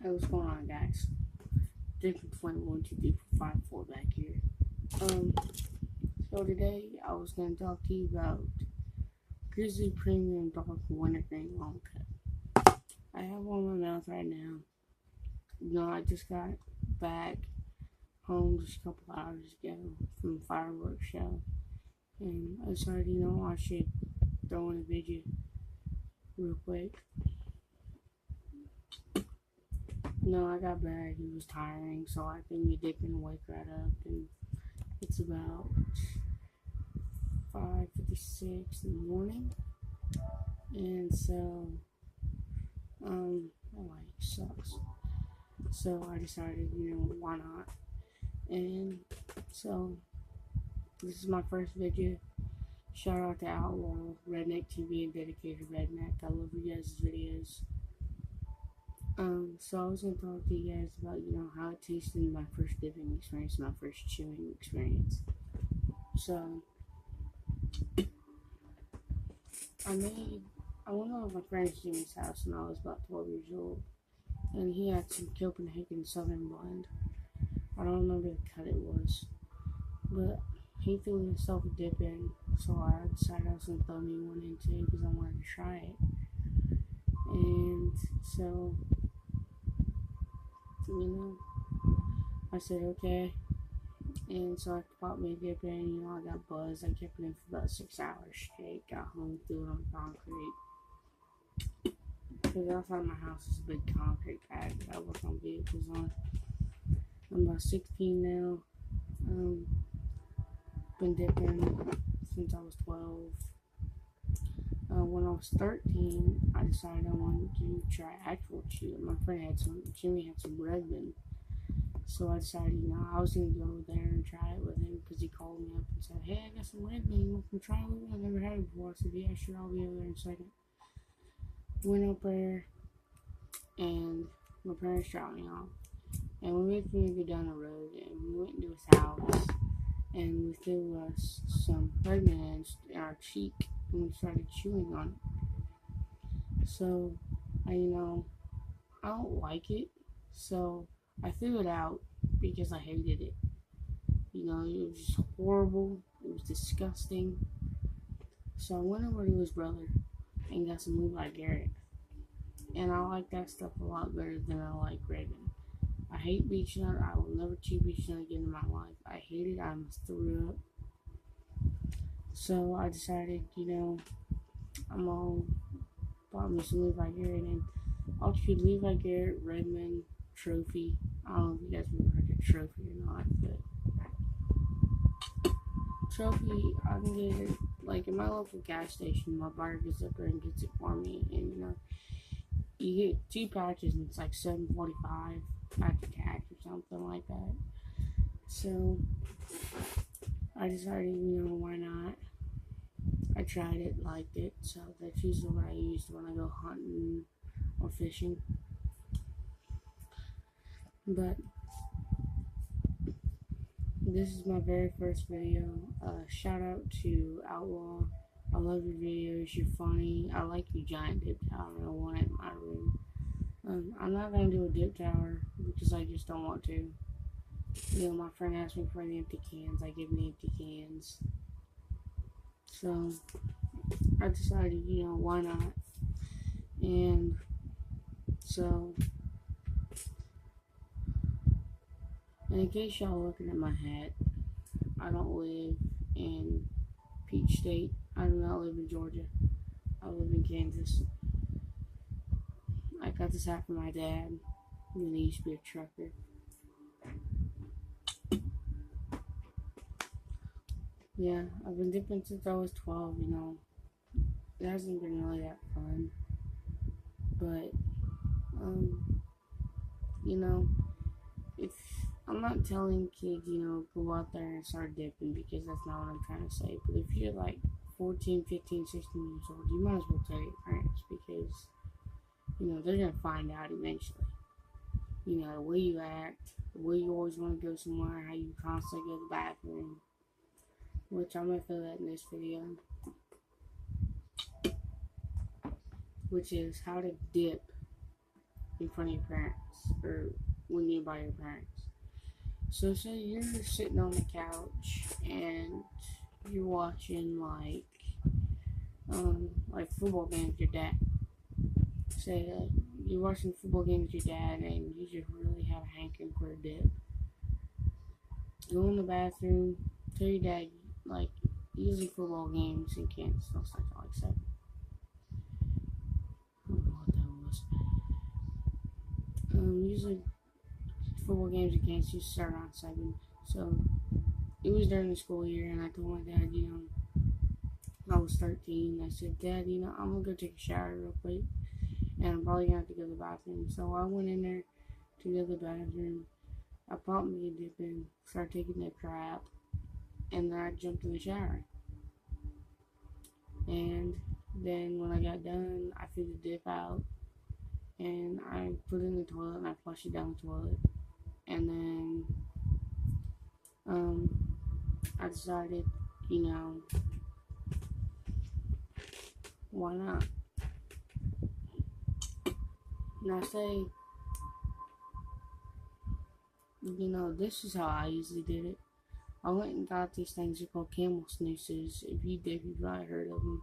Hey, what's going on, guys? Different point 1, 2, 3, 4, 5, 4 back here. Um, so today I was gonna talk to you about Grizzly Premium Dark Wintergreen Long Cut. I have one in my mouth right now. I just got back home just a couple hours ago from a fireworks show, and I decided, I should throw in a video real quick. I got back. It was tiring, so I think me dipping and wake right up, and it's about 5:56 in the morning, and so my life sucks. So I decided, why not? And so this is my first video. Shout out to Outlaw, Redneck TV, and Dedicated Redneck. I love you guys' videos. So I was gonna talk to you guys about, how it tasted in my first dipping experience, my first chewing experience. So I went over to my friend Jimmy's house when I was about 12 years old, and he had some Copenhagen Southern Blend. I don't remember the cut it was, but he threw himself a dip in, so I decided I was going to throw me one in too because I wanted to try it. And so, I said okay. And so I popped me a dip in, I got buzzed. I kept it in for about 6 hours straight. Got home, threw it on concrete. Because outside my house is a big concrete pad that I work on vehicles on. I'm about 16 now. Been dipping since I was 12. When I was 13, I decided I wanted to try actual chew. My friend Jimmy had some Redmond. So I decided, I was going to go there and try it with him because he called me up and said, hey, I got some Redmond. You want to try it? I've never had it before. I said, yeah, sure, I'll be over there in a second. Went up there, and my parents dropped me off. And we waited for me to go down the road, and we went into his house, and we threw us some Redmond in our cheek, and we started chewing on it. So, I don't like it, so I threw it out because I hated it. It was just horrible. It was disgusting. So I went over to his brother and got some Levi Garrett. And I like that stuff a lot better than I like Reagan. I hate beech nut. I will never chew beech nut again in my life. I hate it. I almost threw up. So I decided, I'm all bought me some Levi Garrett, and I'll chew Levi Garrett, Redmond, Trophy. I don't know if you guys ever heard of Trophy or not, but Trophy, I can get it like in my local gas station. My buyer gets up there and gets it for me, and you get 2 patches and it's like $7.45 after tax or something like that. So I decided, why not? I tried it, liked it, so that's usually what I use when I go hunting or fishing. But this is my very first video. Shout out to Outlaw. I love your videos. You're funny. I like your giant dip tower. I want it in my room. I'm not gonna do a dip tower because I just don't want to. My friend asked me for the empty cans. I give him the empty cans. So I decided, why not? And so, in case y'all looking at my hat, I don't live in Peach State. I do not live in Georgia. I live in Kansas. I got this hat from my dad when he used to be a trucker. Yeah, I've been dipping since I was 12, It hasn't been really that fun. But, if I'm not telling kids, go out there and start dipping because that's not what I'm trying to say. But if you're like 14, 15, 16 years old, you might as well tell your parents because, they're going to find out eventually. The way you act, the way you always want to go somewhere, how you constantly go to the bathroom, which I'm going to fill that in this video, which is how to dip in front of your parents, or when you're by your parents. So say you're sitting on the couch and you're watching like football games with your dad. Say that you're watching football games with your dad and you just really have a hankering for a dip. Go in the bathroom, tell your dad, like, usually football games in Kansas don't start till like 7. I don't know what that was. Usually football games in Kansas used to start around 7. So it was during the school year, and I told my dad, I was 13. I said, Dad, I'm gonna go take a shower real quick, and I'm probably gonna have to go to the bathroom. So I went in there to go to the bathroom. I popped me a dip in, started taking that crap, and then I jumped in the shower. And then when I got done, I threw the dip out, and I put it in the toilet, and I flushed it down the toilet. And then I decided, why not? And I say, this is how I usually did it. I went and got these things. They're called camel snoozes. If you've probably heard of them.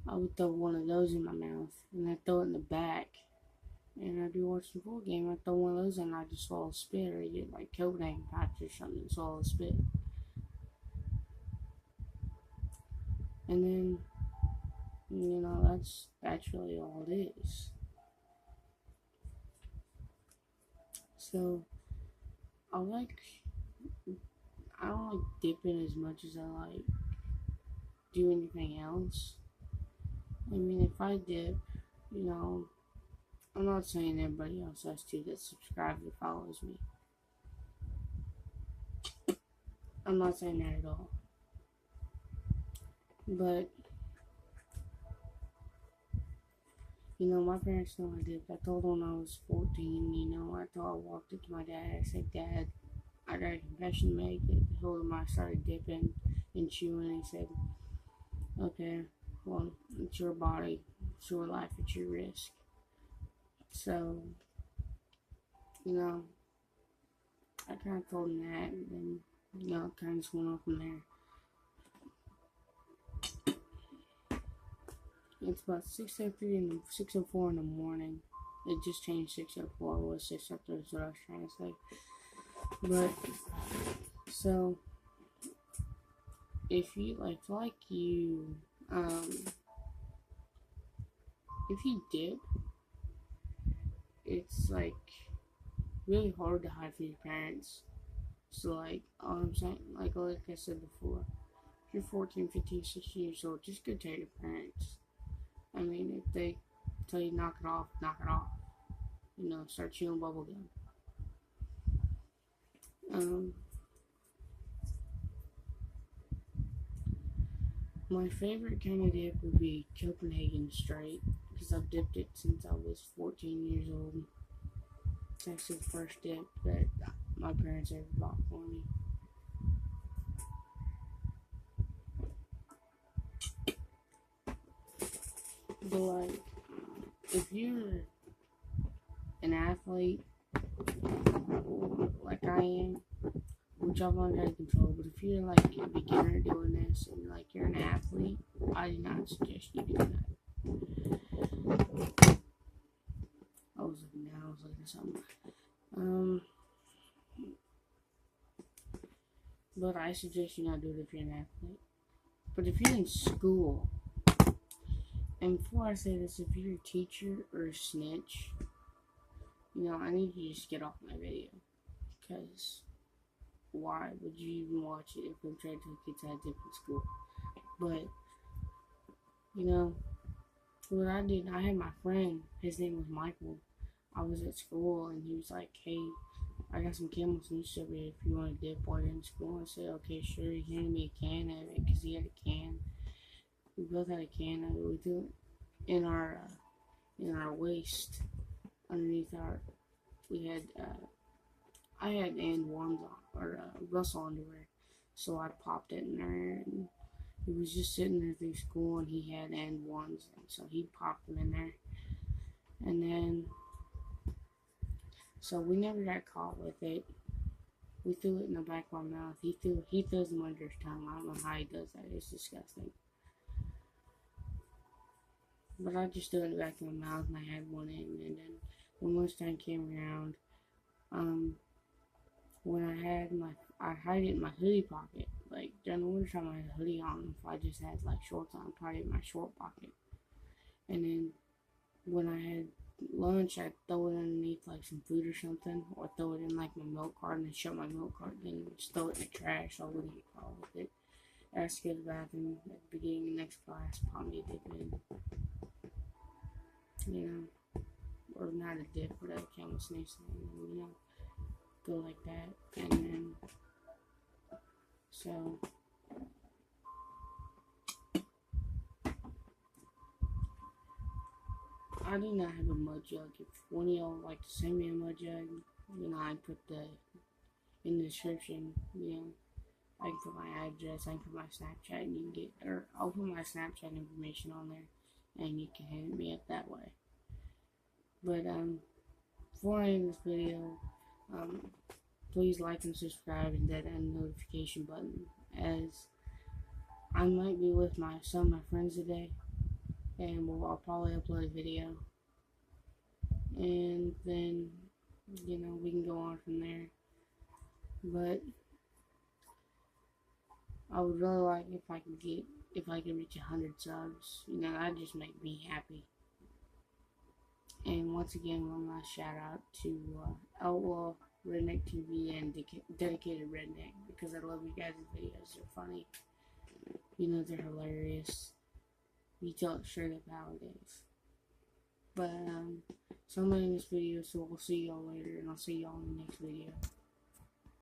I would throw one of those in my mouth, and I'd throw it in the back. And I'd be watching the ball game. I'd throw one of those in, and I'd just swallow spit, or get like Copenhagen patch or something and swallow spit. And then, that's really all it is. So, I don't like dipping as much as I like do anything else. I mean, if I dip, I'm not saying everybody else has to that subscribes or follows me. I'm not saying that at all. But, my parents know I dipped. I told them when I was 14, I walked up to my dad. I said, Dad, I got a confession to make. I told him I started dipping and chewing. He said, okay, well, it's your body, it's your life, it's your risk. So, I kind of told him that, and then, it kind of just went on from there. It's about 6:03 and 6:04 in the morning. It just changed 6:04. It was 6:03 is what I was trying to say. But, so, if you, if you dip, it's, really hard to hide from your parents. So, all I'm saying, like I said before, if you're 14, 15, 16 years old, just go tell your parents. I mean, if they tell you knock it off, knock it off. Start chewing bubble gum. My favorite kind of dip would be Copenhagen straight, because I've dipped it since I was 14 years old. It's actually the first dip that my parents ever bought for me. But if you're an athlete like I am, which I've learned how to control, but if you're a beginner doing this and you're an athlete, I do not suggest you do that. I was looking at something. But I suggest you not do it if you're an athlete. But if you're in school, and before I say this, if you're a teacher or a snitch, I need you to just get off my video. Because why would you even watch it if I'm trying to tell kids how to dip in school? But, what I did, I had my friend, his name was Michael. I was at school and he was like, hey, I got some camel snooze over here if you want to dip while you're in school. I said, okay, sure. He handed me a can of it because he had a can. We both had a can of it. We threw it in our waist underneath I had and ones on, or Russell underwear. So I popped it in there, and he was just sitting there through school, and he had and ones, and so he popped them in there. And then, so we never got caught with it. We threw it in the back of our mouth. He throws them under his tongue. I don't know how he does that. It's disgusting. But I just threw it in the back of my mouth and I had one in. And then when lunchtime came around, when I hide it in my hoodie pocket. Like during the winter time, I had a hoodie on. If I just had like shorts on, I'd probably in my short pocket. And then when I had lunch, I'd throw it underneath like some food or something, or throw it in like my milk carton and shut my milk carton and just throw it in the trash so I wouldn't get caught with it. I asked to go to the bathroom at the beginning of the next class, probably a dip in, or not a dip, but a camel sneeze thing, go like that. And then, so I do not have a mud jug. If one of y'all would like to send me a mud jug, I put in the description, I can put my address, I can put my Snapchat, and you can get, or I'll put my Snapchat information on there, and you can hit me up that way. But, before I end this video, please like and subscribe and that notification button, as I might be with some of my friends today, and I'll probably upload a video, and then, we can go on from there. But I would really like if I could reach 100 subs, that'd just make me happy. And once again, one last shout out to Outlaw Redneck TV and Dedicated Redneck, because I love you guys' videos. They're funny. They're hilarious. You tell it straight up how it is. But, so I'm ending this video, so we'll see y'all later, and I'll see y'all in the next video.